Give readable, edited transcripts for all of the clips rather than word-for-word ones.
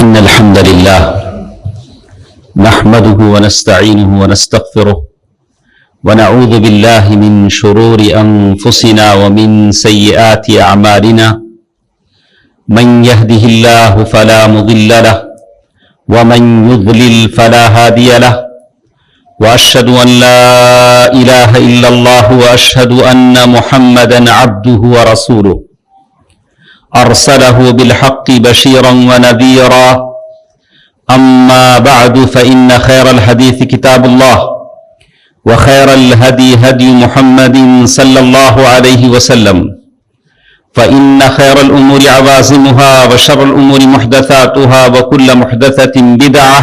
إن الحمد لله نحمده ونستعينه ونستغفره ونعوذ بالله من شرور أنفسنا ومن سيئات أعمالنا من يهده الله فلا مضل له ومن يضلل فلا هادي له وأشهد أن لا إله إلا الله وأشهد أن محمدا عبده ورسوله أرسله بالحق بشيرا ونذيرا أما بعد فإن خير الحديث كتاب الله وخير الهدي هدي محمد صلى الله عليه وسلم فإن خير الأمور عوازمها وشر الأمور محدثاتها وكل محدثة بدعة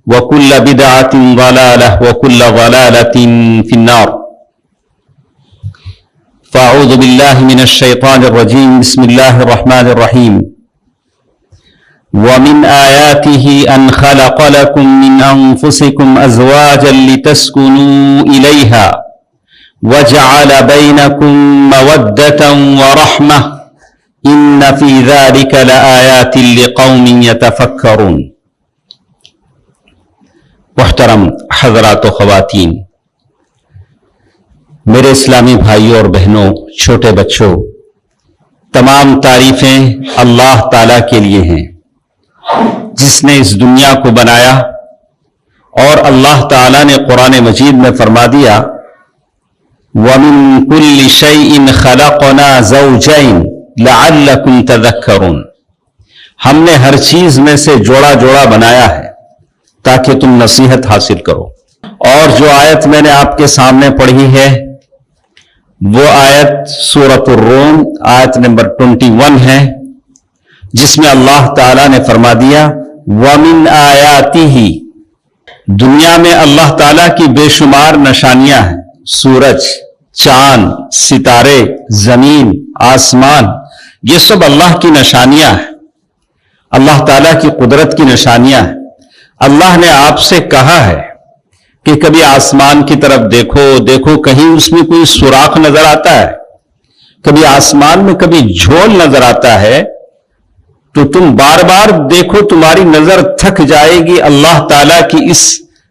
وكل بدعة ضلالة وكل ضلالة في النار فأعوذ بالله من الشيطان الرجيم بسم الله الرحمن الرحيم ومن آياته أن خلق لكم من أنفسكم أزواجا لتسكنوا إليها وجعل بينكم مودة ورحمة إن في ذلك لآيات لقوم يتفكرون. محترم حضرات و خواتین، میرے اسلامی بھائیوں اور بہنوں، چھوٹے بچوں، تمام تعریفیں اللہ تعالیٰ کے لیے ہیں جس نے اس دنیا کو بنایا، اور اللہ تعالیٰ نے قرآن مجید میں فرما دیا وَمِن كُلِّ شَيْءٍ خَلَقْنَا زَوْجَيْنِ لَعَلَّكُمْ تَذَكَّرُونَ. ہم نے ہر چیز میں سے جوڑا جوڑا بنایا ہے تاکہ تم نصیحت حاصل کرو. اور جو آیت میں نے آپ کے سامنے پڑھی ہے وہ آیت سورۃ الروم آیت نمبر 21 ہے، جس میں اللہ تعالیٰ نے فرما دیا وَمِنْ آیَاتِهِ. دنیا میں اللہ تعالیٰ کی بے شمار نشانیاں ہیں. سورج، چاند، ستارے، زمین، آسمان، یہ سب اللہ کی نشانیاں ہیں، اللہ تعالیٰ کی قدرت کی نشانیاں ہیں. اللہ نے آپ سے کہا ہے کہ کبھی آسمان کی طرف دیکھو کہیں اس میں کوئی سوراخ نظر آتا ہے، کبھی آسمان میں کبھی جھول نظر آتا ہے، تو تم بار بار دیکھو، تمہاری نظر تھک جائے گی. اللہ تعالیٰ کی اس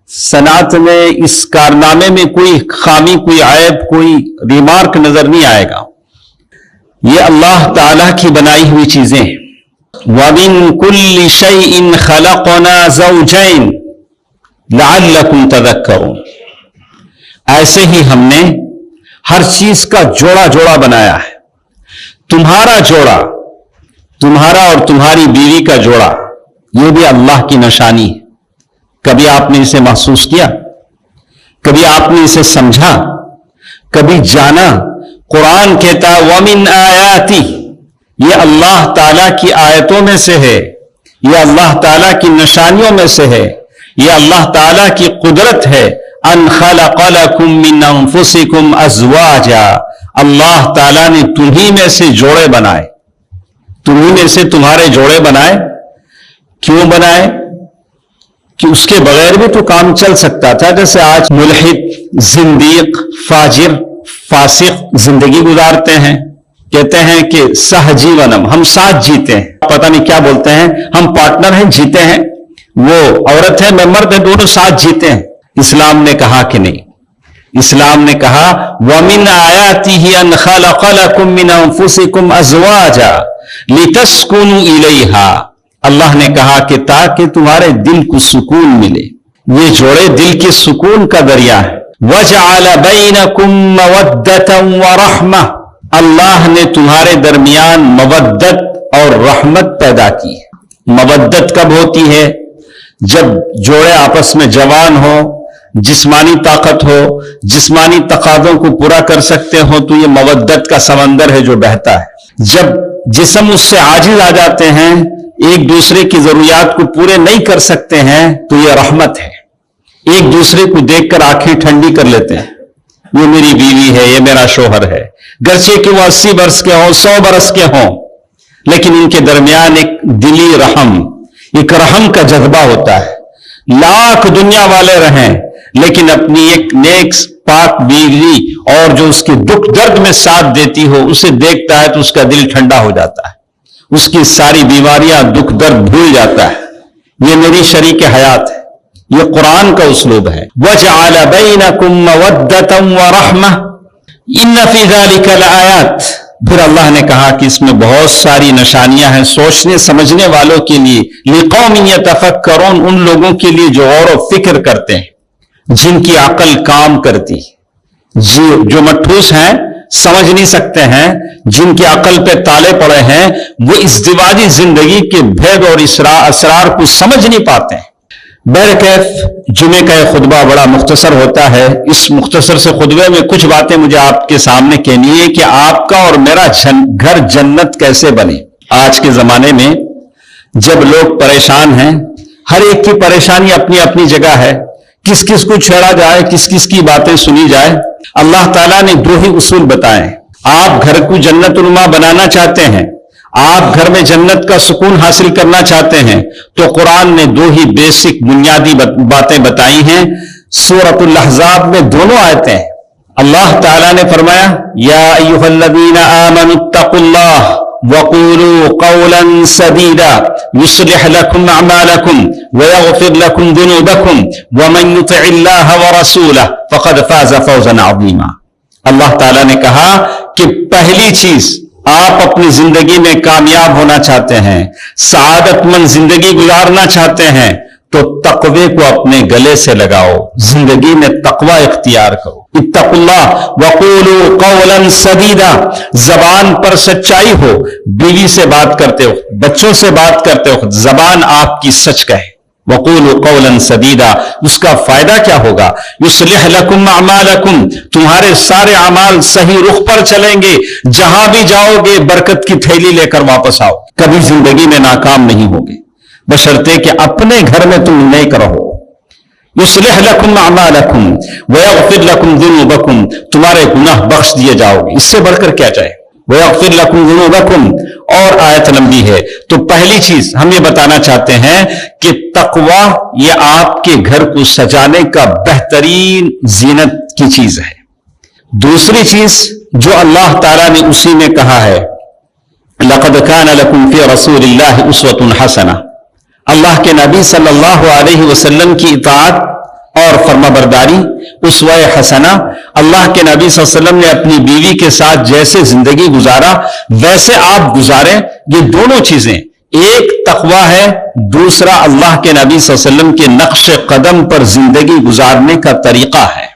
صنعت میں، اس کارنامے میں کوئی خامی، کوئی عیب، کوئی ریمارک نظر نہیں آئے گا. یہ اللہ تعالیٰ کی بنائی ہوئی چیزیں ہیں. وَمِن كُلِّ شَيْءٍ خَلَقْنَا زَوْجَيْنِ لَعَلَّكُمْ تَذَكَّرُونَ. ایسے ہی ہم نے ہر چیز کا جوڑا جوڑا بنایا ہے. تمہارا جوڑا، تمہارا اور تمہاری بیوی کا جوڑا، یہ بھی اللہ کی نشانی ہے. کبھی آپ نے اسے محسوس کیا؟ کبھی آپ نے اسے سمجھا؟ کبھی جانا؟ قرآن کہتا ہے وَمِنْ آیَاتِهِ، یہ اللہ تعالیٰ کی آیتوں میں سے ہے، یہ اللہ تعالیٰ کی نشانیوں میں سے ہے، یہ اللہ تعالیٰ کی قدرت ہے. ان خلق لکم من انفسکم ازواجا، اللہ تعالیٰ نے تمہیں میں سے جوڑے بنائے، تمہیں میں سے تمہارے جوڑے بنائے. کیوں بنائے؟ کہ اس کے بغیر بھی تو کام چل سکتا تھا. جیسے آج ملحد، زندیق، فاجر، فاسق زندگی گزارتے ہیں، کہتے ہیں کہ سہ جیونم، ہم ساتھ جیتے ہیں، پتہ نہیں کیا بولتے ہیں، ہم پارٹنر ہیں، جیتے ہیں. وہ عورت ہے، میں مرد ہے، دونوں ساتھ جیتے ہیں. اسلام نے کہا کہ نہیں. اسلام نے کہا وَمِنْ آيَاتِهِ أَنْ خَلَقَ لَكُم مِّنْ أَنفُسِكُمْ أَزْوَاجًا لِتَسْكُنُوا إِلَيْهَا. اللہ نے کہا کہ تاکہ تمہارے دل کو سکون ملے. یہ جوڑے دل کے سکون کا ذریعہ ہے. وَجَعَلَ بَيْنَكُمْ مَوَدَّةً وَرَحْمَةً، اللہ نے تمہارے درمیان مودت اور رحمت پیدا کی ہے. مودت کب ہوتی ہے؟ جب جوڑے آپس میں جوان ہو، جسمانی طاقت ہو، جسمانی تقاضوں کو پورا کر سکتے ہو، تو یہ مودت کا سمندر ہے جو بہتا ہے. جب جسم اس سے عاجز آ جاتے ہیں، ایک دوسرے کی ضروریات کو پورے نہیں کر سکتے ہیں، تو یہ رحمت ہے. ایک دوسرے کو دیکھ کر آنکھیں ٹھنڈی کر لیتے ہیں، یہ میری بیوی ہے، یہ میرا شوہر ہے، گرچہ کہ وہ 80 برس کے ہوں، 100 برس کے ہوں، لیکن ان کے درمیان ایک دلی رحم، ایک رحم کا جذبہ ہوتا ہے. لاکھ دنیا والے رہیں لیکن اپنی ایک نیک پاک بیوی اور جو اس کے دکھ درد میں ساتھ دیتی ہو، اسے دیکھتا ہے تو اس کا دل ٹھنڈا ہو جاتا ہے. اس کی ساری بیماریاں دکھ درد بھول جاتا ہے۔ یہ میری شریک حیات ہے، یہ قرآن کا اسلوب ہے۔ وَجَعَلَ بَيْنَكُمْ مَوَدَّةً وَرَحْمَةً إِنَّ فِي ذَلِكَ لَآيَاتٍ۔ پھر اللہ نے کہا کہ اس میں بہت ساری نشانیاں ہیں سوچنے سمجھنے والوں کے لیے، لِقَوْمٍ يَتَفَكَّرُونَ، ان لوگوں کے لیے جو غور و فکر کرتے ہیں، جن کی عقل کام کرتی، جو مٹھوس ہیں سمجھ نہیں سکتے ہیں، جن کی عقل پہ تالے پڑے ہیں، وہ اس ازدواجی زندگی کے بھید اور اسرار کو سمجھ نہیں پاتے ہیں۔ بہرکیف جمعے کا یہ خطبہ بڑا مختصر ہوتا ہے۔ اس مختصر سے خطبے میں کچھ باتیں مجھے آپ کے سامنے کہنی ہے کہ آپ کا اور میرا گھر جنت کیسے بنے۔ آج کے زمانے میں جب لوگ پریشان ہیں، ہر ایک کی پریشانی اپنی اپنی جگہ ہے، کس کس کو چھیڑا جائے، کس کس کی باتیں سنی جائے۔ اللہ تعالیٰ نے دو ہی اصول بتائے ہیں۔ آپ گھر کو جنت نما بنانا چاہتے ہیں، آپ گھر میں جنت کا سکون حاصل کرنا چاہتے ہیں، تو قرآن نے دو ہی بیسک بنیادی باتیں بتائی ہیں۔ سورۃ الاحزاب میں دونوں آیتیں ہیں۔ اللہ تعالیٰ نے فرمایا یا ایھا الذین آمنوا اتقوا اللہ وقولوا قولا سدیدا یصلح لکم اعمالکم ویغفر لکم ذنوبکم ومن یطع اللہ ورسولہ فقد فاز فوزا عظیما۔ اللہ تعالیٰ نے کہا کہ پہلی چیز، آپ اپنی زندگی میں کامیاب ہونا چاہتے ہیں، سعادت مند زندگی گزارنا چاہتے ہیں، تو تقوی کو اپنے گلے سے لگاؤ، زندگی میں تقوی اختیار کرو۔ اتقوا اللہ وقولوا قولا سدیدا، زبان پر سچائی ہو، بیوی سے بات کرتے ہو، بچوں سے بات کرتے ہو، زبان آپ کی سچ کہے۔ وقولوا قولا سدیدا، اس کا فائدہ کیا ہوگا؟ یصلح لکم اعمالکم، تمہارے سارے اعمال صحیح رخ پر چلیں گے، جہاں بھی جاؤ گے برکت کی تھیلی لے کر واپس آؤ، کبھی زندگی میں ناکام نہیں ہوگے، بشرطے کہ اپنے گھر میں تم نیک رہو۔ یصلح لکم اعمالکم ویغفر لکم ذنوبکم، تمہارے گناہ بخش دیے جاؤ گے، اس سے بڑھ کر کیا چاہے؟ ویغفر لکم ذنوبکم، اور آیت لمبی ہے۔ تو پہلی چیز ہم یہ بتانا چاہتے ہیں کہ تقوی یہ آپ کے گھر کو سجانے کا بہترین زینت کی چیز ہے۔ دوسری چیز جو اللہ تعالیٰ نے اسی میں کہا ہے، لقد کان لکم فی رسول اللہ اسوۃ حسنہ، اللہ کے نبی صلی اللہ علیہ وسلم کی اطاعت اور فرما برداری اسوہ حسنہ۔ اللہ کے نبی صلی اللہ علیہ وسلم نے اپنی بیوی کے ساتھ جیسے زندگی گزارا ویسے آپ گزاریں۔ یہ دونوں چیزیں، ایک تقوی ہے، دوسرا اللہ کے نبی صلی اللہ علیہ وسلم کے نقش قدم پر زندگی گزارنے کا طریقہ ہے۔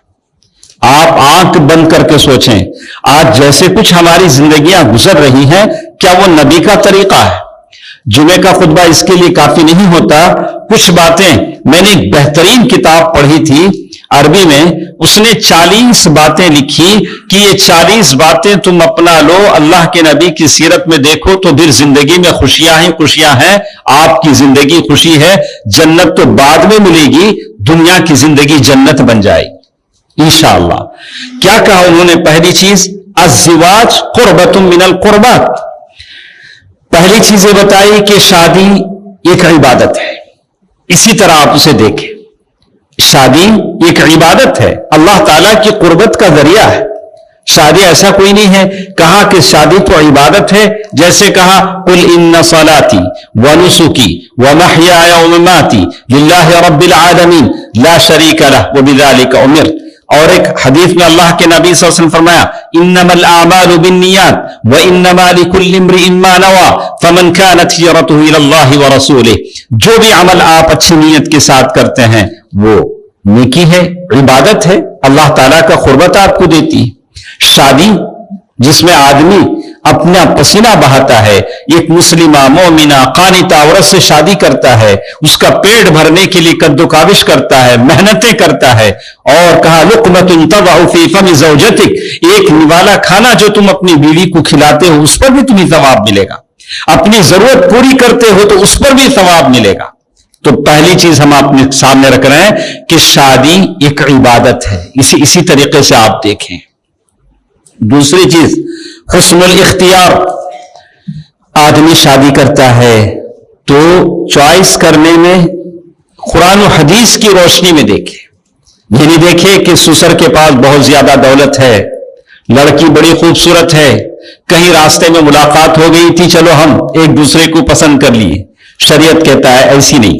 آپ آنکھ بند کر کے سوچیں، آج جیسے کچھ ہماری زندگیاں گزر رہی ہیں، کیا وہ نبی کا طریقہ ہے؟ جمعے کا خطبہ اس کے لیے کافی نہیں ہوتا۔ کچھ باتیں، میں نے ایک بہترین کتاب پڑھی تھی عربی میں، اس نے 40 باتیں لکھی کہ یہ 40 باتیں تم اپنا لو، اللہ کے نبی کی سیرت میں دیکھو تو پھر زندگی میں خوشیاں ہی خوشیاں ہیں، آپ کی زندگی خوشی ہے، جنت تو بعد میں ملے گی، دنیا کی زندگی جنت بن جائے گی انشاءاللہ۔ کیا کہا انہوں نے؟ پہلی چیز الزواج قربۃ من القربات، پہلی چیزیں بتائی کہ شادی ایک عبادت ہے۔ اسی طرح آپ اسے دیکھیں، شادی ایک عبادت ہے، اللہ تعالیٰ کی قربت کا ذریعہ ہے۔ شادی ایسا کوئی نہیں ہے، کہا کہ شادی تو عبادت ہے، جیسے کہا قل ان صلاتی ونسکی ومحیای ومماتی للہ رب العالمین لا شریک لہ وبذلک امرت۔ اور ایک حدیث میں اللہ کے نبی صلی اللہ علیہ وسلم فرمایا انما الاعمال بالنیات وانما لکل امرئ ما نوى فمن كانت ہجرته الى اللہ ورسولہ، جو بھی عمل آپ اچھی نیت کے ساتھ کرتے ہیں وہ نیکی ہے، عبادت ہے، اللہ تعالیٰ کا قربت آپ کو دیتی ہے۔ شادی جس میں آدمی اپنا پسینہ بہاتا ہے، ایک مسلمہ مومنہ قانتہ عورت سے شادی کرتا ہے، اس کا پیٹ بھرنے کے لیے کد و کاوش کرتا ہے، محنتیں کرتا ہے، اور کہا لقمۃ تضع فی فم زوجتک، ایک نوالا کھانا جو تم اپنی بیوی کو کھلاتے ہو اس پر بھی تمہیں ثواب ملے گا، اپنی ضرورت پوری کرتے ہو تو اس پر بھی ثواب ملے گا۔ تو پہلی چیز ہم اپنے سامنے رکھ رہے ہیں کہ شادی ایک عبادت ہے، اسی طریقے سے آپ دیکھیں۔ دوسری چیز حسن الاختیار، آدمی شادی کرتا ہے تو چوائس کرنے میں قرآن و حدیث کی روشنی میں دیکھے، یہ نہیں دیکھے کہ سسر کے پاس بہت زیادہ دولت ہے، لڑکی بڑی خوبصورت ہے، کہیں راستے میں ملاقات ہو گئی تھی، چلو ہم ایک دوسرے کو پسند کر لیے. شریعت کہتا ہے ایسی نہیں،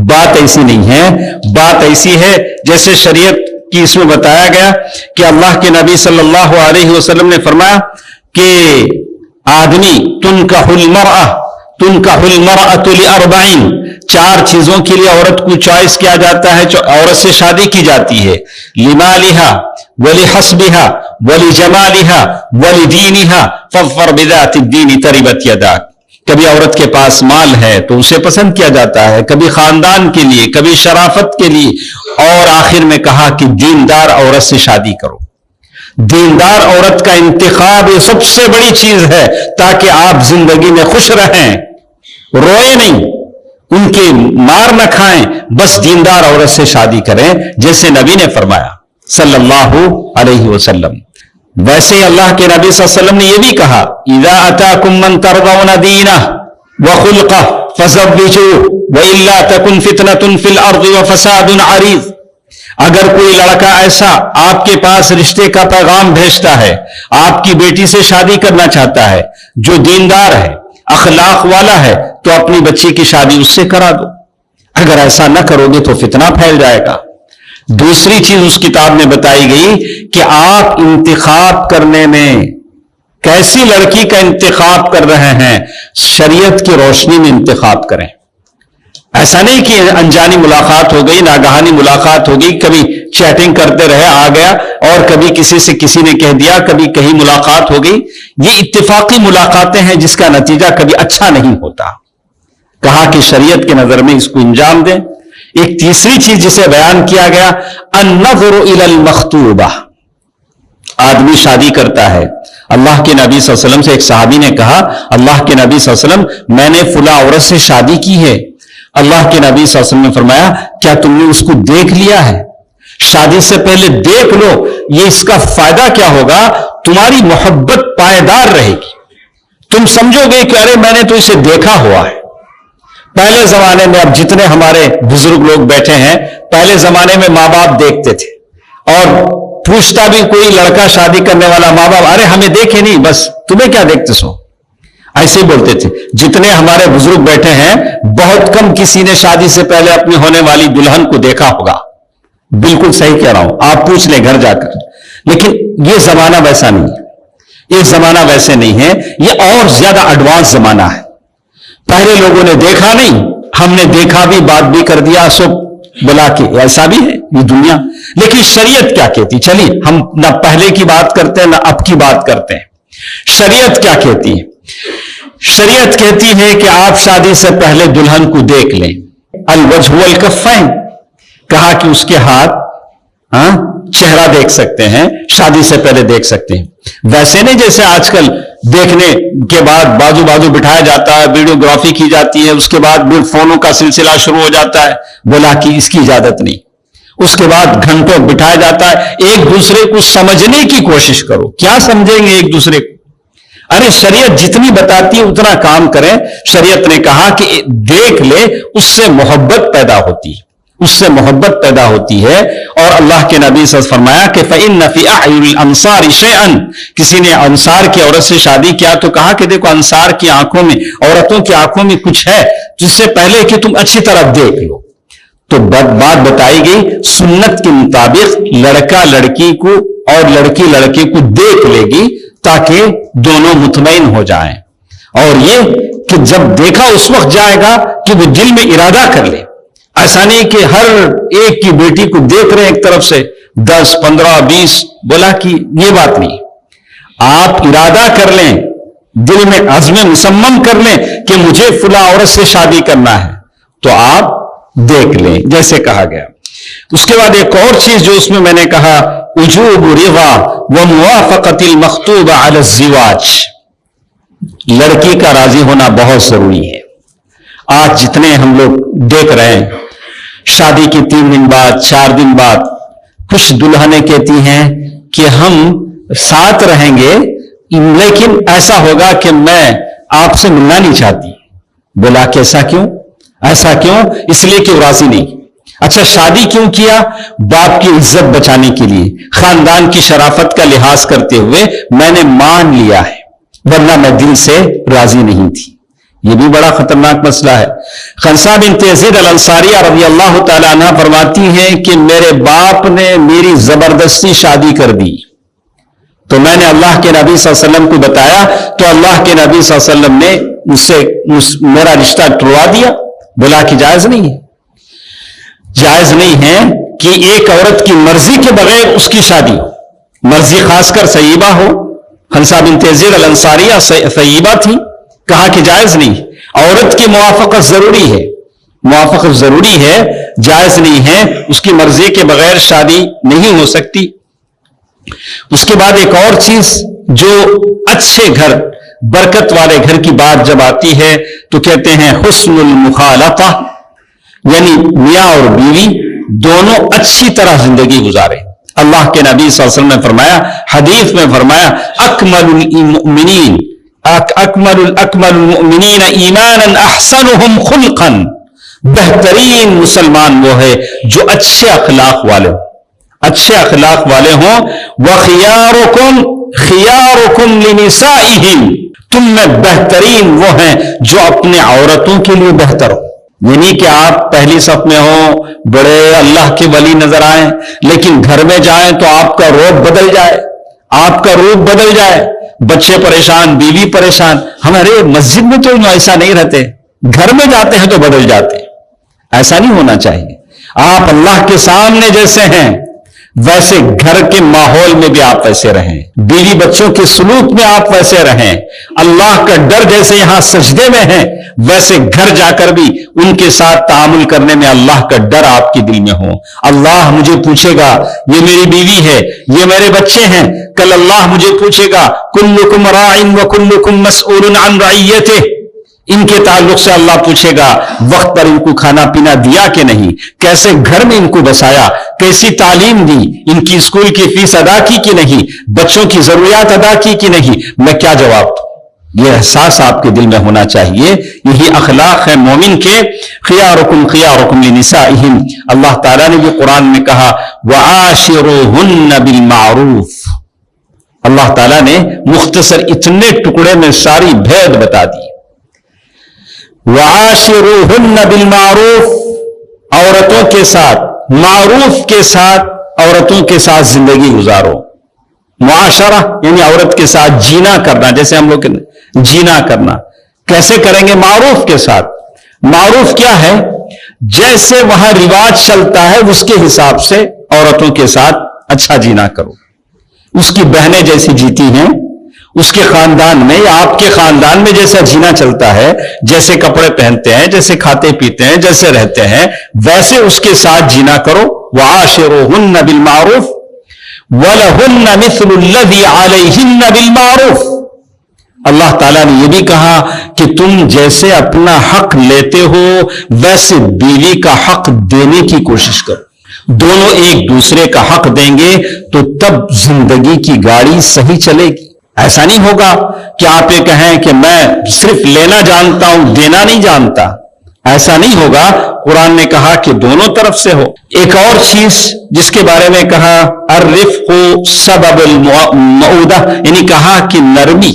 بات ایسی نہیں ہے. بات ایسی ہے جیسے شریعت کی اس میں بتایا گیا کہ اللہ کے نبی صلی اللہ علیہ وسلم نے فرمایا کہ آدمی تنکح المرأة لأربعین، 4 چیزوں کے لیے عورت کو چوائس کیا جاتا ہے، جو عورت سے شادی کی جاتی ہے. لمالها ولحسبها ولجمالها ولدینها فاظفر بذات الدین تربت یداک. کبھی عورت کے پاس مال ہے تو اسے پسند کیا جاتا ہے، کبھی خاندان کے لیے، کبھی شرافت کے لیے، اور آخر میں کہا کہ دیندار عورت سے شادی کرو. دیندار عورت کا انتخاب یہ سب سے بڑی چیز ہے تاکہ آپ زندگی میں خوش رہیں، روئے نہیں، ان کے مار نہ کھائیں، بس دیندار عورت سے شادی کریں جیسے نبی نے فرمایا صلی اللہ علیہ وسلم. ویسے اللہ کے نبی صلی اللہ علیہ وسلم نے یہ بھی کہا اذا اتاکم من ترضون دینہ وخلقہ فزوجوہ والا تکن فتنۃ فی الارض وفساد عریض. اگر کوئی لڑکا ایسا آپ کے پاس رشتے کا پیغام بھیجتا ہے، آپ کی بیٹی سے شادی کرنا چاہتا ہے، جو دیندار ہے، اخلاق والا ہے، تو اپنی بچی کی شادی اس سے کرا دو. اگر ایسا نہ کرو گے تو فتنہ پھیل جائے گا. دوسری چیز اس کتاب میں بتائی گئی کہ آپ انتخاب کرنے میں کیسی لڑکی کا انتخاب کر رہے ہیں، شریعت کی روشنی میں انتخاب کریں. ایسا نہیں کہ انجانی ملاقات ہو گئی، ناگہانی ملاقات ہو گئی، کبھی چیٹنگ کرتے رہے آ گیا، اور کبھی کسی سے کسی نے کہہ دیا، کبھی کہیں ملاقات ہو گئی. یہ اتفاقی ملاقاتیں ہیں جس کا نتیجہ کبھی اچھا نہیں ہوتا. کہا کہ شریعت کے نظر میں اس کو انجام دیں. ایک تیسری چیز جسے بیان کیا گیا النظر الی المخطوبہ. آدمی شادی کرتا ہے. اللہ کے نبی صلی اللہ علیہ وسلم سے ایک صحابی نے کہا اللہ کے نبی صلی اللہ علیہ وسلم میں نے فلاں عورت سے شادی کی ہے. اللہ کے نبی صلی اللہ علیہ وسلم نے فرمایا کیا تم نے اس کو دیکھ لیا ہے؟ شادی سے پہلے دیکھ لو. یہ اس کا فائدہ کیا ہوگا؟ تمہاری محبت پائیدار رہے گی. تم سمجھو گے کہ ارے میں نے تو اسے دیکھا ہوا ہے. پہلے زمانے میں، اب جتنے ہمارے بزرگ لوگ بیٹھے ہیں، پہلے زمانے میں ماں باپ دیکھتے تھے، اور پوچھتا بھی کوئی لڑکا شادی کرنے والا ماں باپ، ارے ہمیں دیکھے نہیں، بس تمہیں کیا دیکھتے سو، ایسے ہی بولتے تھے. جتنے ہمارے بزرگ بیٹھے ہیں بہت کم کسی نے شادی سے پہلے اپنی ہونے والی دلہن کو دیکھا ہوگا. بالکل صحیح کہہ رہا ہوں، آپ پوچھ لیں گھر جا کر. لیکن یہ زمانہ ویسا نہیں ہے، یہ زمانہ ویسے نہیں ہے، یہ اور زیادہ ایڈوانس زمانہ ہے. پہلے لوگوں نے دیکھا نہیں، ہم نے دیکھا بھی، بات بھی کر دیا، سو بلا کے. ایسا بھی ہے یہ دنیا. لیکن شریعت کیا کہتی؟ چلیے ہم نہ پہلے کی بات کرتے ہیں نہ اب کی بات کرتے ہیں. شریعت کیا کہتی ہے؟ شریعت کہتی ہے کہ آپ شادی سے پہلے دلہن کو دیکھ لیں. الوجہ والکفین، کہا کہ اس کے ہاتھ، چہرہ دیکھ سکتے ہیں، شادی سے پہلے دیکھ سکتے ہیں. ویسے نہیں جیسے آج کل دیکھنے کے بعد بازو بازو بٹھایا جاتا ہے، ویڈیوگرافی کی جاتی ہے، اس کے بعد فونوں کا سلسلہ شروع ہو جاتا ہے. بولا کہ اس کی اجازت نہیں. اس کے بعد گھنٹوں بٹھایا جاتا ہے. ایک دوسرے کو سمجھنے کی کوشش کرو. کیا سمجھیں گے ایک دوسرے کو؟ ارے شریعت جتنی بتاتی ہے اتنا کام کریں. شریعت نے کہا کہ دیکھ لے، اس سے محبت پیدا ہوتی ہے، اس سے محبت پیدا ہوتی ہے. اور اللہ کے نبی صلی اللہ علیہ وسلم فرمایا کہ فَإِنَّ فِي أَعْيُنِ الْأَنصَارِ شَيْئًا. کسی نے انصار کی عورت سے شادی کیا تو کہا کہ دیکھو انصار کی آنکھوں میں، عورتوں کی آنکھوں میں کچھ ہے جس سے پہلے کہ تم اچھی طرح دیکھ لو. تو بات بتائی گئی سنت کے مطابق لڑکا لڑکی کو اور لڑکی لڑکے کو دیکھ لے گی تاکہ دونوں مطمئن ہو جائیں. اور یہ کہ جب دیکھا اس وقت جائے گا کہ وہ دل میں ارادہ کر لے. ایسا نہیں کہ ہر ایک کی بیٹی کو دیکھ رہے ایک طرف سے 10 15 20. بولا کہ یہ بات نہیں. آپ ارادہ کر لیں، دل میں عزم مصمم کر لیں کہ مجھے فلاں عورت سے شادی کرنا ہے، تو آپ دیکھ لیں جیسے کہا گیا. اس کے بعد ایک اور چیز جو اس میں نے کہا وجوب رضا وموافقت المخطوبہ علی الزواج. لڑکی کا راضی ہونا بہت ضروری ہے. آج جتنے ہم لوگ دیکھ رہے ہیں شادی کے 3 دن بعد 4 دن بعد کچھ دلہنیں کہتی ہیں کہ ہم ساتھ رہیں گے لیکن ایسا ہوگا کہ میں آپ سے ملنا نہیں چاہتی. بولا کہ ایسا کیوں؟ ایسا کیوں؟ اس لیے کہ وہ راضی نہیں. اچھا شادی کیوں کیا؟ باپ کی عزت بچانے کے لیے، خاندان کی شرافت کا لحاظ کرتے ہوئے میں نے مان لیا ہے، ورنہ میں دل سے راضی نہیں تھی۔ یہ بھی بڑا خطرناک مسئلہ ہے۔ خنسا بنت یزید الانصاریہ رضی اللہ تعالیٰ عنہ فرماتی ہیں کہ میرے باپ نے میری زبردستی شادی کر دی، تو میں نے اللہ کے نبی صلی اللہ علیہ وسلم کو بتایا تو اللہ کے نبی صلی اللہ علیہ وسلم نے مجھ سے میرا رشتہ ٹروا دیا، بولا کہ جائز نہیں ہے، جائز نہیں ہے کہ ایک عورت کی مرضی کے بغیر اس کی شادی ہو، مرضی خاص کر سیبہ ہو۔ خنسا بنت یزید الانصاریہ سیبہ تھی، کہا کہ جائز نہیں، عورت کی موافقت ضروری ہے، موافقت ضروری ہے، جائز نہیں ہے، اس کی مرضی کے بغیر شادی نہیں ہو سکتی۔ اس کے بعد ایک اور چیز، جو اچھے گھر، برکت والے گھر کی بات جب آتی ہے تو کہتے ہیں حسن المخالطہ، یعنی میاں اور بیوی دونوں اچھی طرح زندگی گزارے۔ اللہ کے نبی صلی اللہ علیہ وسلم نے فرمایا، حدیث میں فرمایا، اکمل المؤمنین ایمانا احسنهم خلقا، بہترین مسلمان وہ ہے جو اچھے اخلاق والے ہوں، اچھے اخلاق والے ہوں۔ وخیارکم خیارکم لنسائہم، تم میں بہترین وہ ہیں جو اپنے عورتوں کے لیے بہتر ہو۔ یعنی کہ آپ پہلی صف میں ہوں، بڑے اللہ کے ولی نظر آئیں، لیکن گھر میں جائیں تو آپ کا روپ بدل جائے، آپ کا روپ بدل جائے، بچے پریشان، بیوی پریشان۔ ہمارے مسجد میں تو ایسا نہیں رہتے، گھر میں جاتے ہیں تو بدل جاتے ہیں۔ ایسا نہیں ہونا چاہیے۔ آپ اللہ کے سامنے جیسے ہیں ویسے گھر کے ماحول میں بھی آپ ویسے رہیں، بیوی بچوں کے سلوک میں آپ ویسے رہیں، اللہ کا ڈر جیسے یہاں سجدے میں ہے ویسے گھر جا کر بھی ان کے ساتھ تعامل کرنے میں اللہ کا ڈر آپ کے دل میں ہو۔ اللہ مجھے پوچھے گا، یہ میری بیوی ہے، یہ میرے بچے ہیں، کل اللہ مجھے پوچھے گا، کلکم راع وکلکم مسئول عن رعیتہ، ان کے تعلق سے اللہ پوچھے گا وقت پر ان کو کھانا پینا دیا کہ نہیں، کیسے گھر میں ان کو بسایا، کیسی تعلیم دی، ان کی اسکول کی فیس ادا کی کہ نہیں، بچوں کی ضروریات ادا کی کہ نہیں، میں کیا جواب دوں؟ یہ احساس آپ کے دل میں ہونا چاہیے۔ یہی اخلاق ہے مومن کے۔ خیارکم خیارکم لنسائہم، اللہ تعالیٰ نے بھی قرآن میں کہا وعاشروہن بالمعروف۔ اللہ تعالیٰ نے مختصر اتنے ٹکڑے میں ساری بھید بتا دی۔ وعاشروہن بالمعروف، عورتوں کے ساتھ معروف کے ساتھ عورتوں کے ساتھ زندگی گزارو۔ معاشرہ یعنی عورت کے ساتھ جینا کرنا، جیسے ہم لوگ جینا کرنا کیسے کریں گے؟ معروف کے ساتھ۔ معروف کیا ہے؟ جیسے وہاں رواج چلتا ہے اس کے حساب سے عورتوں کے ساتھ اچھا جینا کرو۔ اس کی بہنیں جیسی جیتی ہیں، اس کے خاندان میں یا آپ کے خاندان میں جیسا جینا چلتا ہے، جیسے کپڑے پہنتے ہیں، جیسے کھاتے پیتے ہیں، جیسے رہتے ہیں، ویسے اس کے ساتھ جینا کرو۔ وعاشروہن بالمعروف وَلَهُنَّ مِثْلُ الَّذِي عَلَيْهِنَّ بِالْمَعْرُوفِ۔ اللہ تعالیٰ نے یہ بھی کہا کہ تم جیسے اپنا حق لیتے ہو ویسے بیوی کا حق دینے کی کوشش کرو۔ دونوں ایک دوسرے کا حق دیں گے تو تب زندگی کی گاڑی صحیح چلے گی۔ ایسا نہیں ہوگا کہ آپ یہ کہیں کہ میں صرف لینا جانتا ہوں، دینا نہیں جانتا، ایسا نہیں ہوگا۔ قرآن نے کہا کہ دونوں طرف سے ہو۔ ایک اور چیز جس کے بارے میں کہا الرفق سبب المعودہ، یعنی کہا کہ نرمی،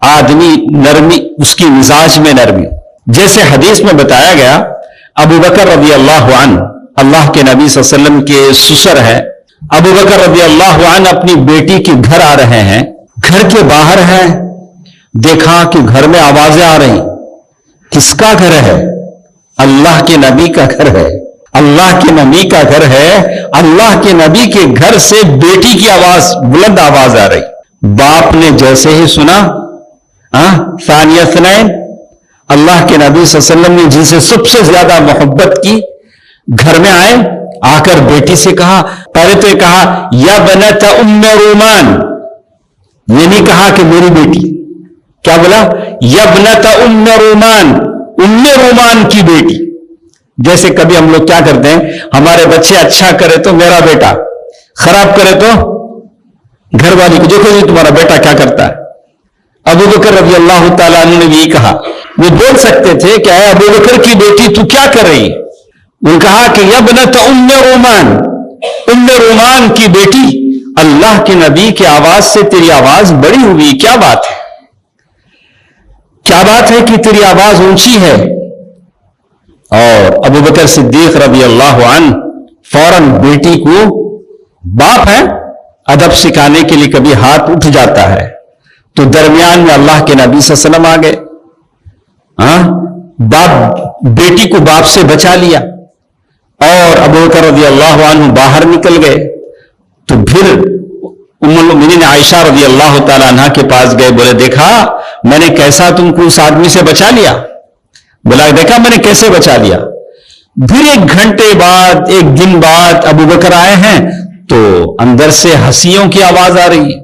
آدمی نرمی، اس کی مزاج میں نرمی، جیسے حدیث میں بتایا گیا ابو بکر رضی اللہ عنہ اللہ کے نبی صلی اللہ علیہ وسلم کے سسر ہیں۔ ابو بکر رضی اللہ عنہ اپنی بیٹی کے گھر آ رہے ہیں، گھر کے باہر ہیں، دیکھا کہ گھر میں آوازیں آ رہی۔ کس کا گھر ہے؟ اللہ کے نبی کا گھر ہے، اللہ کے نبی کا گھر ہے۔ اللہ کے نبی کے گھر سے بیٹی کی آواز، بلند آواز آ رہی۔ باپ نے جیسے ہی سنا، ثانی اثنین، اللہ کے نبی صلی اللہ علیہ وسلم نے جن سے سب سے زیادہ محبت کی گھر میں آئے، آ کر بیٹی سے کہا، پہلے تو یہ کہا یا بنت ام رومان، یہ نہیں کہا کہ میری بیٹی، کیا بولا؟ یا بنت ام رومان، ام رومان کی بیٹی۔ جیسے کبھی ہم لوگ کیا کرتے ہیں، ہمارے بچے اچھا کرے تو میرا بیٹا، خراب کرے تو گھر والی کو، دیکھو جی تمہارا بیٹا کیا کرتا ہے۔ ابو بکر رضی اللہ تعالیٰ عنہ نے بھی کہا، وہ بول سکتے تھے کہ اے ابو بکر کی بیٹی تو کیا کر رہی؟ انہوں نے کہا کہ یبنت ام رومان کی بیٹی، اللہ کے نبی کی آواز سے تیری آواز بڑی ہوئی، کیا بات ہے؟ کیا بات ہے کہ تیری آواز اونچی ہے؟ اور ابو بکر صدیق رضی اللہ عنہ فوراً بیٹی کو، باپ ہے، ادب سکھانے کے لیے کبھی ہاتھ اٹھ جاتا ہے، تو درمیان میں اللہ کے نبی صلی اللہ علیہ وسلم آ گئے، باپ بیٹی کو باپ سے بچا لیا، اور ابو بکر رضی اللہ عنہ باہر نکل گئے، تو پھر ام المؤمنین عائشہ رضی اللہ تعالی عنہ کے پاس گئے، بولے دیکھا میں نے کیسا تم کو اس آدمی سے بچا لیا؟ بولا دیکھا میں نے کیسے بچا لیا؟ پھر 1 گھنٹے بعد، 1 دن بعد ابو بکر آئے ہیں تو اندر سے ہنسیوں کی آواز آ رہی،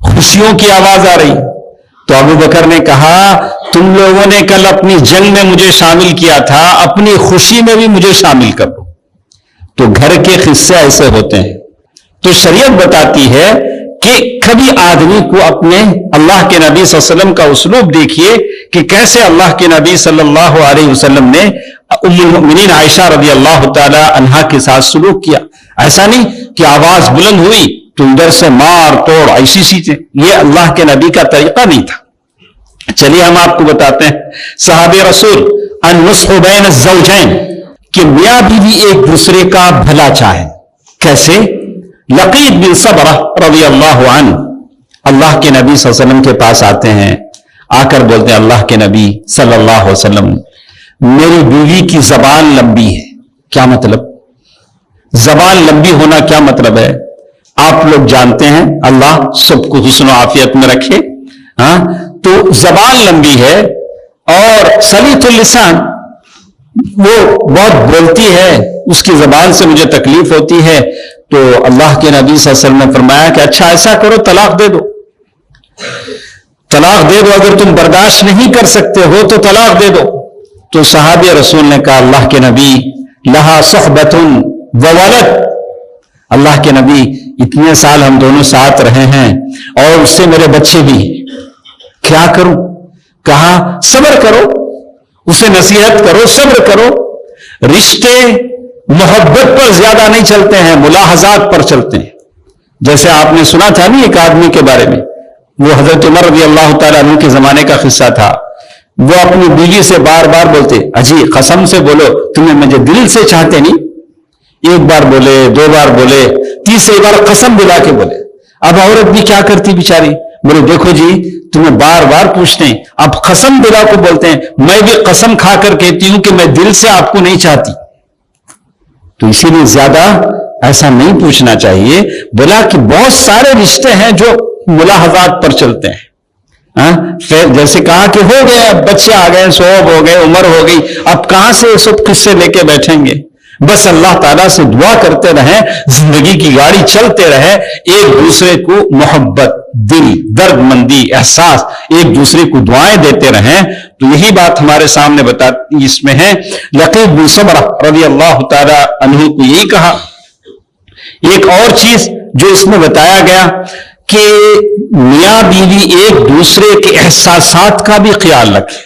خوشیوں کی آواز آ رہی، تو ابو بکر نے کہا تم لوگوں نے کل اپنی جنگ میں مجھے شامل کیا تھا، اپنی خوشی میں بھی مجھے شامل کر دو۔ تو گھر کے قصے ایسے ہوتے ہیں۔ تو شریعت بتاتی ہے کہ کبھی آدمی کو اپنے اللہ کے نبی صلی اللہ علیہ وسلم کا اسلوب دیکھیے کہ کیسے اللہ کے نبی صلی اللہ علیہ وسلم نے ام المؤمنین عائشہ رضی اللہ تعالی عنہا کے ساتھ سلوک کیا۔ ایسا نہیں کہ آواز بلند ہوئی تو ادھر سے مار توڑ ایسی چیزیں، یہ اللہ کے نبی کا طریقہ نہیں تھا۔ چلیے ہم آپ کو بتاتے ہیں صحابہ رسول النصح بین الزوجین، کہ میاں بیوی ایک دوسرے کا بھلا چاہیں۔ کیسے؟ لقید بن صبرہ رضی اللہ عنہ اللہ کے نبی صلی اللہ علیہ وسلم کے پاس آتے ہیں، آ کر بولتے ہیں اللہ کے نبی صلی اللہ علیہ وسلم میری بیوی کی زبان لمبی ہے۔ کیا مطلب؟ زبان لمبی ہونا کیا مطلب ہے؟ آپ لوگ جانتے ہیں، اللہ سب کو حسن و عافیت میں رکھے، تو زبان لمبی ہے، اور سلیط اللسان، وہ بہت بولتی ہے، اس کی زبان سے مجھے تکلیف ہوتی ہے۔ تو اللہ کے نبی صلی اللہ علیہ وسلم نے فرمایا کہ اچھا ایسا کرو، طلاق دے دو، طلاق دے دو، اگر تم برداشت نہیں کر سکتے ہو تو طلاق دے دو۔ تو صحابی رسول نے کہا اللہ کے نبی لہا صحبت وولد، اللہ کے نبی اتنے سال ہم دونوں ساتھ رہے ہیں اور اس سے میرے بچے بھی، کیا کروں؟ کہا صبر کرو، اسے نصیحت کرو، صبر کرو۔ رشتے محبت پر زیادہ نہیں چلتے ہیں، ملاحظات پر چلتے ہیں۔ جیسے آپ نے سنا تھا نا ایک آدمی کے بارے میں، وہ حضرت عمر رضی اللہ تعالیٰ عنہ کے زمانے کا قصہ تھا، وہ اپنی بیوی سے بار بار بولتے اجی قسم سے بولو تمہیں مجھے دل سے چاہتے نہیں، 1 بار بولے، 2 بار بولے، تیسری بار قسم دلا کے بولے۔ اب عورت بھی کیا کرتی بیچاری، بولے دیکھو جی تمہیں بار بار پوچھتے ہیں، اب قسم دلا کو بولتے ہیں، میں بھی قسم کھا کر کہتی ہوں کہ میں دل سے آپ کو نہیں چاہتی۔ تو اسی لیے زیادہ ایسا نہیں پوچھنا چاہیے۔ بولا کہ بہت سارے رشتے ہیں جو ملاحظات پر چلتے ہیں، جیسے کہا کہ ہو گئے، اب بچے آ گئے، صوب ہو گئے، عمر ہو گئی، اب کہاں سے یہ سب قصے لے کے بیٹھیں گے؟ بس اللہ تعالیٰ سے دعا کرتے رہیں، زندگی کی گاڑی چلتے رہے، ایک دوسرے کو محبت، دل، درد مندی، احساس، ایک دوسرے کو دعائیں دیتے رہیں۔ تو یہی بات ہمارے سامنے اس میں ہے۔ لقید بن صبرہ رضی اللہ تعالی عنہ کو یہی کہا۔ ایک اور چیز جو اس میں بتایا گیا کہ میاں بیوی ایک دوسرے کے احساسات کا بھی خیال رکھیں،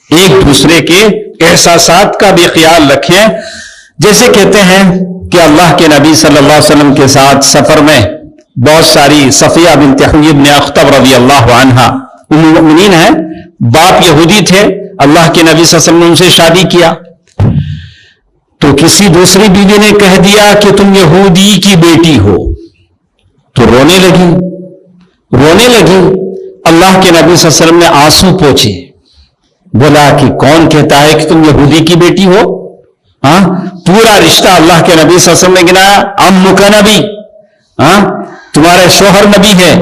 ایک دوسرے کے احساسات کا بھی خیال رکھیں۔ جیسے کہتے ہیں کہ اللہ کے نبی صلی اللہ علیہ وسلم کے ساتھ سفر میں بہت ساری، صفیہ بنت حیی بن اخطب رضی اللہ عنہا ام المؤمنین ہیں، باپ یہودی تھے، اللہ کے نبی صلی اللہ علیہ وسلم نے ان سے شادی کیا، تو کسی دوسری بیوی نے کہہ دیا کہ تم یہودی کی بیٹی ہو، تو رونے لگی۔ اللہ کے نبی صلی اللہ علیہ وسلم نے آنسو پوچھے، بولا کہ کون کہتا ہے کہ تم یہودی کی بیٹی ہو؟ پورا رشتہ اللہ کے نبی صلی اللہ علیہ وسلم نے گنایا، عمو کا نبی، تمہارے شوہر نبی ہے،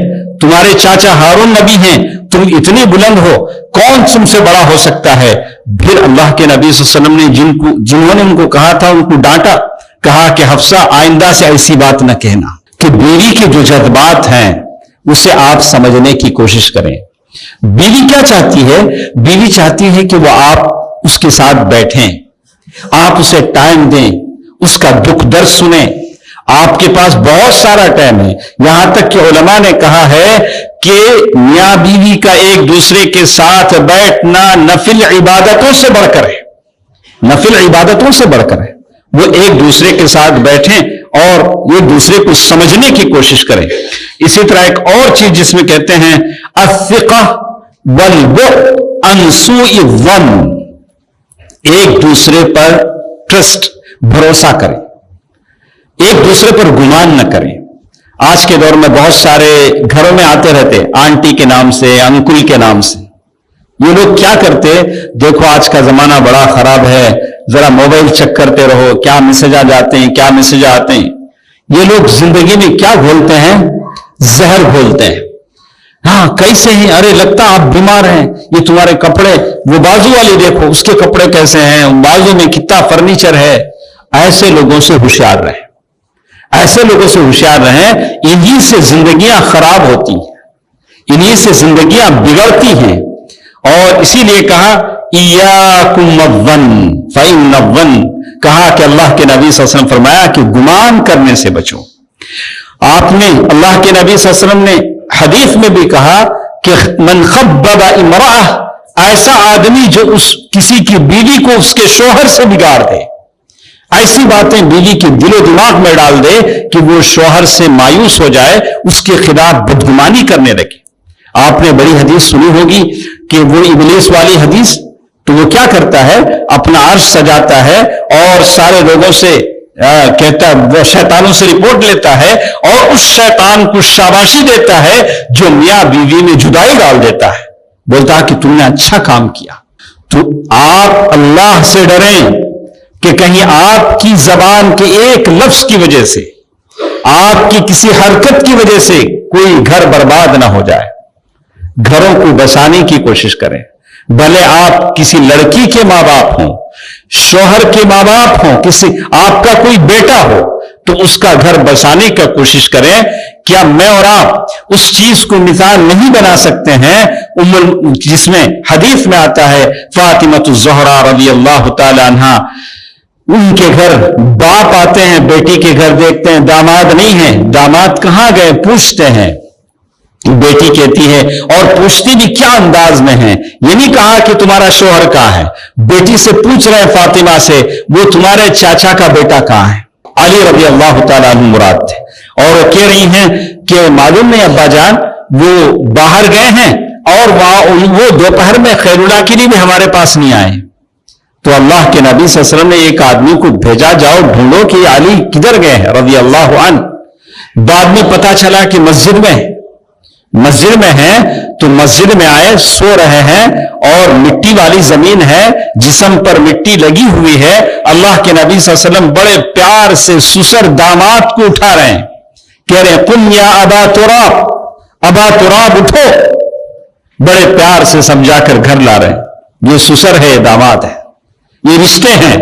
تمہارے چاچا ہارون نبی ہیں، تم اتنی بلند ہو، کون تم سے بڑا ہو سکتا ہے؟ پھر اللہ کے نبی صلی اللہ علیہ وسلم نے جنہوں نے ان کو کہا تھا ان کو ڈانٹا، کہا کہ حفصہ آئندہ سے ایسی بات نہ کہنا، کہ بیوی کے جو جذبات ہیں اسے آپ سمجھنے کی کوشش کریں۔ بیوی کیا چاہتی ہے؟ بیوی چاہتی ہے کہ وہ آپ اس کے ساتھ بیٹھیں، آپ اسے ٹائم دیں، اس کا دکھ درد سنیں۔ آپ کے پاس بہت سارا ٹائم ہے، یہاں تک کہ علماء نے کہا ہے کہ میاں بیوی کا ایک دوسرے کے ساتھ بیٹھنا نفل عبادتوں سے بڑھ کر ہے، نفل عبادتوں سے بڑھ کر ہے۔ وہ ایک دوسرے کے ساتھ بیٹھیں اور ایک دوسرے کو سمجھنے کی کوشش کریں. اسی طرح ایک اور چیز جس میں کہتے ہیں الثقہ والبعد عن سوء الظن، ایک دوسرے پر ٹرسٹ، بھروسہ کریں، ایک دوسرے پر گمان نہ کریں. آج کے دور میں بہت سارے گھروں میں آتے رہتے آنٹی کے نام سے، انکل کے نام سے. یہ لوگ کیا کرتے، دیکھو آج کا زمانہ بڑا خراب ہے، ذرا موبائل چیک کرتے رہو، کیا میسج آ جاتے ہیں، کیا میسج آتے ہیں. یہ لوگ زندگی میں کیا گھولتے ہیں؟ زہر گھولتے ہیں. ہاں کیسے ہیں، ارے لگتا آپ بیمار ہیں، یہ تمہارے کپڑے، وہ بازو والی دیکھو اس کے کپڑے کیسے ہیں، بازو میں کتنا فرنیچر ہے. ایسے لوگوں سے ہوشیار رہیں، ایسے لوگوں سے ہوشیار رہیں. انہی سے زندگیاں خراب ہوتی ہیں، انہی سے زندگیاں بگڑتی ہیں. اور اسی لیے کہا ایاکم الظن فإن الظن، کہا کہ اللہ کے نبی صلی اللہ علیہ وسلم فرمایا کہ گمان کرنے سے بچو. آپ نے، اللہ کے نبی صلی اللہ علیہ وسلم نے حدیث میں بھی کہا کہ من خبب امرأہ، ایسا آدمی جو کسی کی بیوی کو اس کے شوہر سے بگاڑ دے، ایسی باتیں بیوی کے دل و دماغ میں ڈال دے کہ وہ شوہر سے مایوس ہو جائے، اس کے خلاف بدگمانی کرنے لگے. آپ نے بڑی حدیث سنی ہوگی کہ وہ ابلیس والی حدیث، تو وہ کیا کرتا ہے، اپنا عرش سجاتا ہے اور سارے لوگوں سے کہتا ہے، وہ شیطانوں سے رپورٹ لیتا ہے اور اس شیطان کو شاباشی دیتا ہے جو میاں بیوی میں جدائی ڈال دیتا ہے. بولتا ہے کہ تم نے اچھا کام کیا. تو آپ اللہ سے ڈریں کہ کہیں آپ کی زبان کے ایک لفظ کی وجہ سے، آپ کی کسی حرکت کی وجہ سے کوئی گھر برباد نہ ہو جائے. گھروں کو بسانے کی کوشش کریں، بھلے آپ کسی لڑکی کے ماں باپ ہوں، شوہر کے ماں باپ ہوں، کسی آپ کا کوئی بیٹا ہو تو اس کا گھر بسانے کا کوشش کریں. کیا میں اور آپ اس چیز کو مثال نہیں بنا سکتے ہیں جس میں حدیث میں آتا ہے فاطمۃ الزہرا رضی اللہ تعالی عنہا، ان کے گھر باپ آتے ہیں، بیٹی کے گھر دیکھتے ہیں داماد نہیں ہے، داماد کہاں گئے پوچھتے ہیں. بیٹی کہتی ہے، اور پوچھتی بھی کیا انداز میں ہے، یہ نہیں کہا کہ تمہارا شوہر کہاں ہے، بیٹی سے پوچھ رہے ہیں فاطمہ سے وہ تمہارے چاچا کا بیٹا کہاں ہے. علی رضی اللہ تعالیٰ عنہ مراد تھے. اور وہ کہہ رہی ہیں کہ معلوم نہیں ابا جان وہ باہر گئے ہیں اور وہ دوپہر میں خیر اللہ کے لیے بھی ہمارے پاس نہیں آئے. تو اللہ کے نبی صلی اللہ علیہ وسلم نے ایک آدمی کو بھیجا، جاؤ ڈھونڈو کہ علی کدھر گئے ہیں رضی اللہ عنہ. بعد میں پتا چلا کہ مسجد میں ہیں، تو مسجد میں آئے، سو رہے ہیں اور مٹی والی زمین ہے، جسم پر مٹی لگی ہوئی ہے. اللہ کے نبی صلی اللہ علیہ وسلم بڑے پیار سے سسر داماد کو اٹھا رہے ہیں، کہہ رہے ہیں قم یا ابا تراب، ابا تراب اٹھو. بڑے پیار سے سمجھا کر گھر لا رہے ہیں. یہ سسر ہے، داماد ہے، یہ رشتے ہیں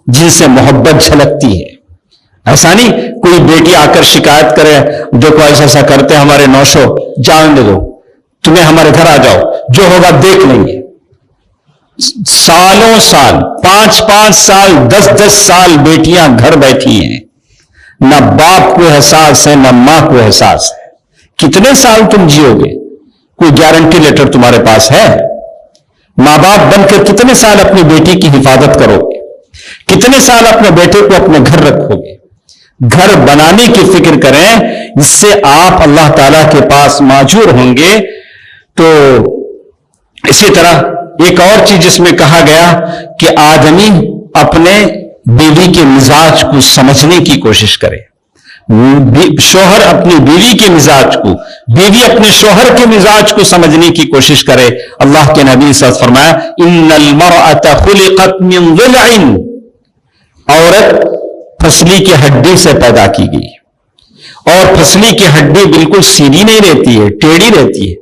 جن سے محبت جھلکتی ہے. ایسا نہیں کوئی بیٹی آ کر شکایت کرے، دیکھو ایسا ایسا کرتے ہمارے نوشو، جان دے دو، تمہیں ہمارے گھر آ جاؤ، جو ہوگا دیکھ لیں گے. سالوں سال، 5 سال، 10 سال بیٹیاں گھر بیٹھی ہیں، نہ باپ کو احساس ہے نہ ماں کو احساس ہے. کتنے سال تم جیو گے؟ کوئی گارنٹی لیٹر تمہارے پاس ہے؟ ماں باپ بن کر کتنے سال اپنی بیٹی کی حفاظت کرو گے؟ کتنے سال اپنے بیٹے کو اپنے گھر رکھو گے؟ گھر بنانے کی فکر کریں، جس سے آپ اللہ تعالیٰ کے پاس ماجور ہوں گے. تو اسی طرح ایک اور چیز جس میں کہا گیا کہ آدمی اپنے بیوی کے مزاج کو سمجھنے کی کوشش کرے. شوہر اپنی بیوی کے مزاج کو، بیوی اپنے شوہر کے مزاج کو سمجھنے کی کوشش کرے. اللہ کے نبی صلی اللہ علیہ وسلم فرمایا ان المرأة خلقت من ضلع، عورت پھسلی کی ہڈی سے پیدا کی گئی، اور پھسلی کی ہڈی بالکل سیدھی نہیں رہتی ہے، ٹیڑھی رہتی ہے،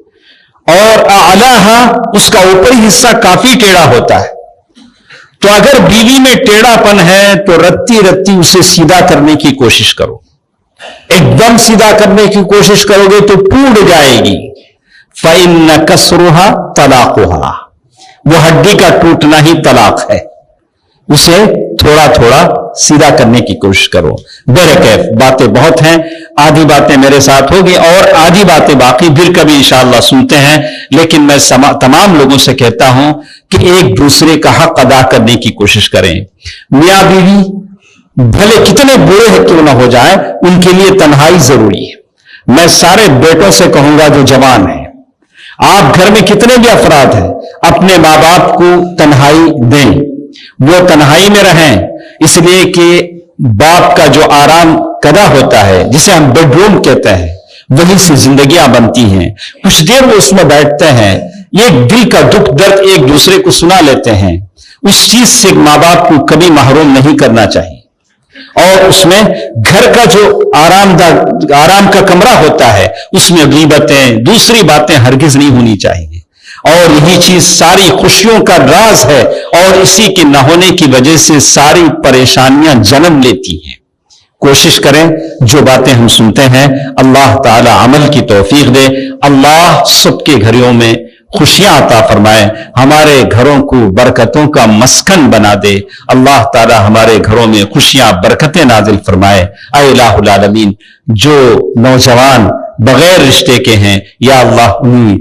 اور اعلیٰ اس کا اوپری حصہ کافی ٹیڑھا ہوتا ہے. تو اگر بیوی میں ٹیڑھا پن ہے تو رتی رتی اسے سیدھا کرنے کی کوشش کرو. ایک دم سیدھا کرنے کی کوشش کرو گے تو ٹوٹ جائے گی. فَإِنَّ كَسْرُهَا طَلَاقُهَا، وہ ہڈی کا ٹوٹنا ہی طلاق ہے. اسے تھوڑا تھوڑا سیدھا کرنے کی کوشش کرو. بہرکیف باتیں بہت ہیں، آدھی باتیں میرے ساتھ ہوگی اور آدھی باتیں باقی پھر کبھی انشاءاللہ سنتے ہیں. لیکن میں تمام لوگوں سے کہتا ہوں کہ ایک دوسرے کا حق ادا کرنے کی کوشش کریں. میاں بیوی بھلے کتنے برے کیوں نہ ہو جائیں ان کے لیے تنہائی ضروری ہے۔ میں سارے بیٹوں سے کہوں گا جو جوان ہیں، آپ گھر میں کتنے بھی افراد ہیں اپنے ماں باپ کو تنہائی دیں، وہ تنہائی میں رہیں، اس لیے کہ باپ کا جو آرام کدہ ہوتا ہے جسے ہم بیڈ روم کہتے ہیں، وہیں سے زندگیاں بنتی ہیں۔ کچھ دیر وہ اس میں بیٹھتے ہیں، ایک دل کا دکھ درد ایک دوسرے کو سنا لیتے ہیں، اس چیز سے ماں باپ کو کبھی محروم نہیں کرنا چاہیے۔ اور اس میں گھر کا جو آرام کا کمرہ ہوتا ہے اس میں غیبتیں دوسری باتیں ہرگز نہیں ہونی چاہیے، اور یہی چیز ساری خوشیوں کا راز ہے، اور اسی کے نہ ہونے کی وجہ سے ساری پریشانیاں جنم لیتی ہیں۔ کوشش کریں جو باتیں ہم سنتے ہیں اللہ تعالی عمل کی توفیق دے، اللہ سب کے گھروں میں خوشیاں عطا فرمائے، ہمارے گھروں کو برکتوں کا مسکن بنا دے، اللہ تعالی ہمارے گھروں میں خوشیاں برکتیں نازل فرمائے۔ اے الہ العالمین، جو نوجوان بغیر رشتے کے ہیں یا اللہ انہیں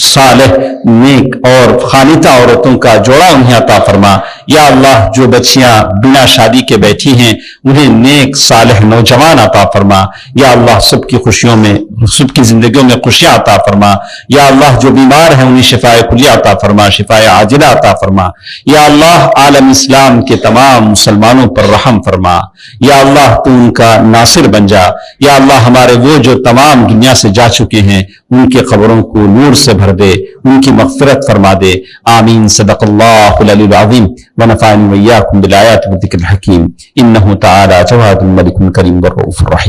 صالح نیک اور خانطہ عورتوں کا جوڑا انہیں عطا فرما، یا اللہ جو بچیاں بنا شادی کے بیٹھی ہیں انہیں نیک صالح نوجوان عطا فرما، یا اللہ سب کی خوشیوں میں سب کی زندگیوں میں خوشیاں عطا فرما، یا اللہ جو بیمار ہیں انہیں شفاء کلیہ عطا فرما، شفاء عاجلہ عطا فرما، یا اللہ عالم اسلام کے تمام مسلمانوں پر رحم فرما، یا اللہ تو ان کا ناصر بن جا، یا اللہ ہمارے وہ جو تمام دنیا سے جا چکے ہیں ان کے قبروں کو نور سے بھر دے، ان کی مغفرت فرما دے، آمین۔ صدق اللہ العلی العظیم ونفعني وإياكم بالآيات والذكر الحكيم إنه تعالى جواد ملك كريم والرؤوف الرحيم۔